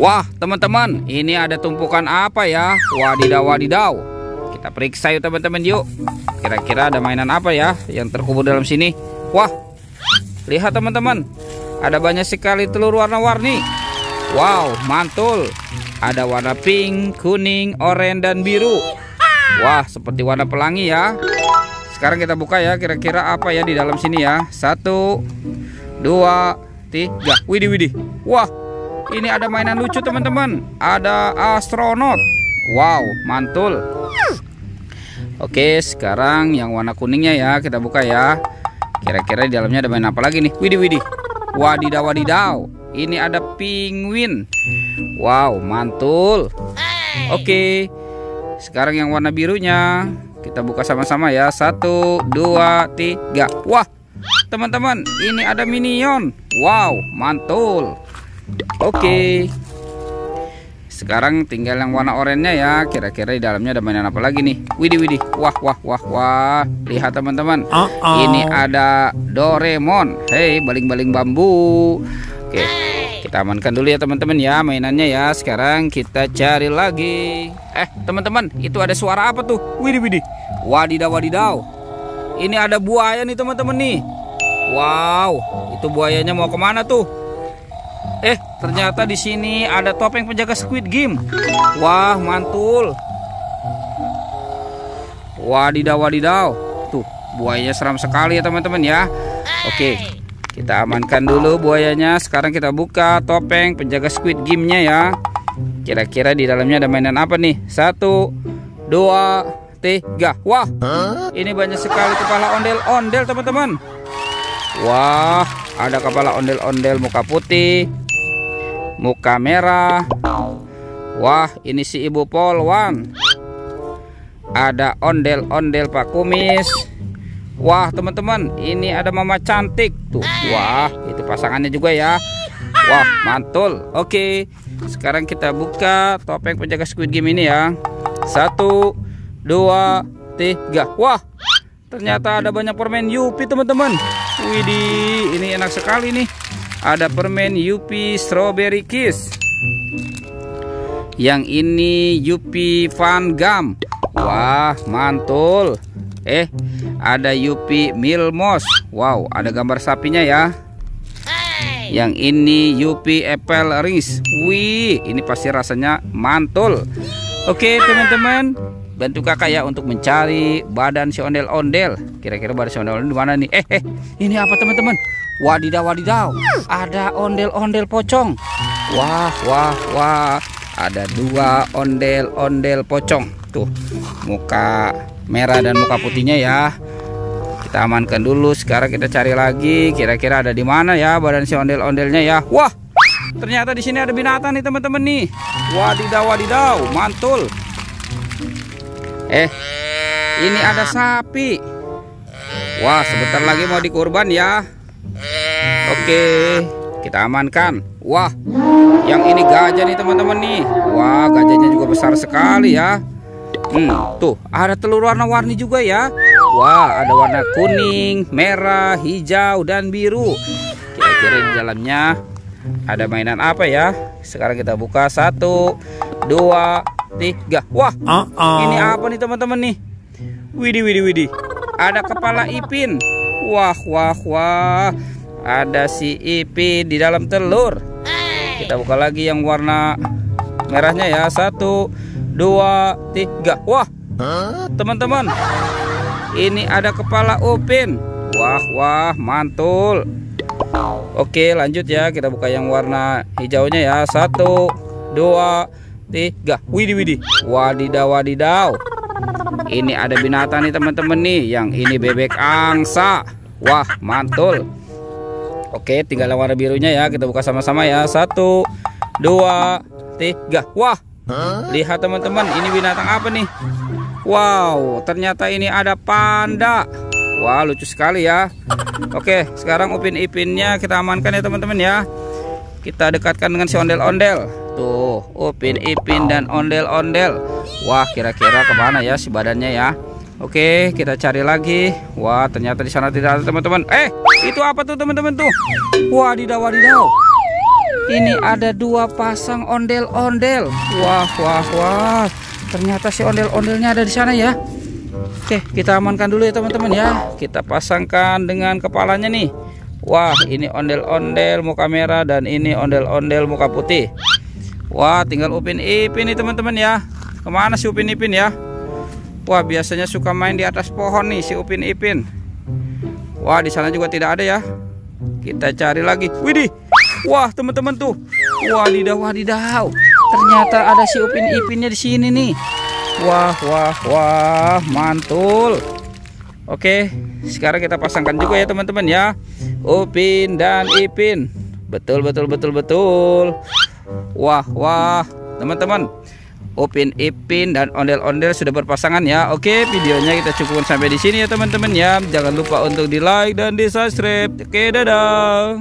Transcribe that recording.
Wah, teman-teman, ini ada tumpukan apa ya? Wadidaw, wadidaw. Kita periksa yuk teman-teman yuk. Kira-kira ada mainan apa ya yang terkubur dalam sini? Wah, lihat teman-teman, ada banyak sekali telur warna-warni. Wow, mantul. Ada warna pink, kuning, oranye, dan biru. Wah, seperti warna pelangi ya. Sekarang kita buka ya, kira-kira apa ya di dalam sini ya. 1, 2, 3. Widih, widih. Wah, ini ada mainan lucu teman-teman. Ada astronot. Wow, mantul. Oke, sekarang yang warna kuningnya ya kita buka ya. Kira-kira di dalamnya ada main apa lagi nih? Widih, widih. Wadidaw, wadidaw. Ini ada penguin. Wow, mantul. Oke, sekarang yang warna birunya kita buka sama-sama ya. 1, 2, 3. Wah, teman-teman, ini ada minion. Wow, mantul. Oke, sekarang tinggal yang warna oranye ya. Kira-kira di dalamnya ada mainan apa lagi nih? Widih, widih. Wah, wah, wah, wah. Lihat teman-teman, ini ada Doraemon. Hei, baling-baling bambu. Oke, kita amankan dulu ya teman-teman ya mainannya ya. Sekarang kita cari lagi. Teman-teman, itu ada suara apa tuh? Widih, widih. Wadidaw, wadidaw. Ini ada buaya nih teman-teman nih. Wow, itu buayanya mau kemana tuh? Ternyata di sini ada topeng penjaga Squid Game. Wah, mantul. Wadidaw, wadidaw. Tuh, buayanya seram sekali ya teman-teman ya. Oke, kita amankan dulu buayanya. Sekarang kita buka topeng penjaga Squid Game-nya ya. Kira-kira di dalamnya ada mainan apa nih? 1, 2, 3. Wah, ini banyak sekali kepala ondel-ondel teman-teman. Wah, ada kepala ondel-ondel muka putih, muka merah. Wah, ini si Ibu Polwan. Ada ondel-ondel Pak Kumis. Wah, teman-teman, ini ada Mama Cantik tuh. Wah, itu pasangannya juga ya. Wah, mantul. Oke, sekarang kita buka topeng penjaga Squid Game ini ya. 1, 2, 3. Wah, ternyata ada banyak permen Yupi teman-teman. Widih, ini enak sekali nih. Ada permen Yupi Strawberry Kiss. Yang ini Yupi Fun Gum. Wah, mantul. Ada Yupi Milmos. Wow, ada gambar sapinya ya. Yang ini Yupi Apple Rings. Wih, ini pasti rasanya mantul. Oke teman-teman, bantu kakak ya untuk mencari badan si ondel-ondel. Kira-kira badan si ondel-ondel di mana nih? Ini apa teman-teman? Wadidaw, wadidaw. Ada ondel-ondel pocong. Wah, wah, wah. Ada 2 ondel-ondel pocong. Tuh, muka merah dan muka putihnya ya. Kita amankan dulu. Sekarang kita cari lagi. Kira-kira ada di mana ya badan si ondel-ondelnya ya? Wah, ternyata di sini ada binatang nih teman-teman nih. Wadidaw, wadidaw. Mantul. Ini ada sapi. Wah, sebentar lagi mau dikurban ya. Oke, kita amankan. Wah, yang ini gajah nih teman-teman nih. Wah, gajahnya juga besar sekali ya. Tuh, ada telur warna-warni juga ya. Wah, ada warna kuning, merah, hijau, dan biru. Kira-kira di dalamnya ada mainan apa ya? Sekarang kita buka. 1, 2, 3. Wah, ini apa nih teman-teman nih? Widih, widih, widih. Ada kepala Ipin. Wah, wah, wah. Ada si Ipin di dalam telur. Kita buka lagi yang warna merahnya ya. 1, 2, 3. Wah, teman-teman, ini ada kepala Upin. Wah, wah, mantul. Oke, lanjut ya. Kita buka yang warna hijaunya ya. 1, 2, 3. Widih, widih. Wadidaw, wadidaw. Ini ada binatang nih teman-teman nih. Yang ini bebek angsa. Wah, mantul. Oke, tinggal warna birunya ya. Kita buka sama-sama ya. 1, 2, 3. Wah, lihat teman-teman, ini binatang apa nih? Wow, ternyata ini ada panda. Wah, lucu sekali ya. Oke, sekarang Upin-Ipinnya kita amankan ya teman-teman ya. Kita dekatkan dengan si ondel-ondel. Tuh, Upin-Ipin dan ondel-ondel. Wah, kira-kira kemana ya si badannya ya? Oke, kita cari lagi. Wah, ternyata di sana tidak ada teman-teman. Itu apa tuh teman-teman tuh? Wadidaw, wadidaw. Ini ada 2 pasang ondel-ondel. Wah, wah, wah. Ternyata si ondel-ondelnya ada di sana ya. Oke, kita amankan dulu ya teman-teman ya. Kita pasangkan dengan kepalanya nih. Wah, ini ondel-ondel muka merah dan ini ondel-ondel muka putih. Wah, tinggal Upin Ipin nih teman-teman ya. Kemana si Upin Ipin ya? Wah, biasanya suka main di atas pohon nih si Upin Ipin. Wah, di sana juga tidak ada ya. Kita cari lagi. Widih. Wah, teman-teman tuh. Wadidaw, wadidaw. Ternyata ada si Upin Ipinnya di sini nih. Wah, wah, wah, mantul. Oke, sekarang kita pasangkan juga ya teman-teman ya. Upin dan Ipin. Betul, betul, betul, betul. Wah, wah, teman-teman. Upin Ipin dan ondel-ondel sudah berpasangan ya. Oke, videonya kita cukupkan sampai di sini ya teman-teman ya. Jangan lupa untuk di like dan di subscribe. Oke, dadah.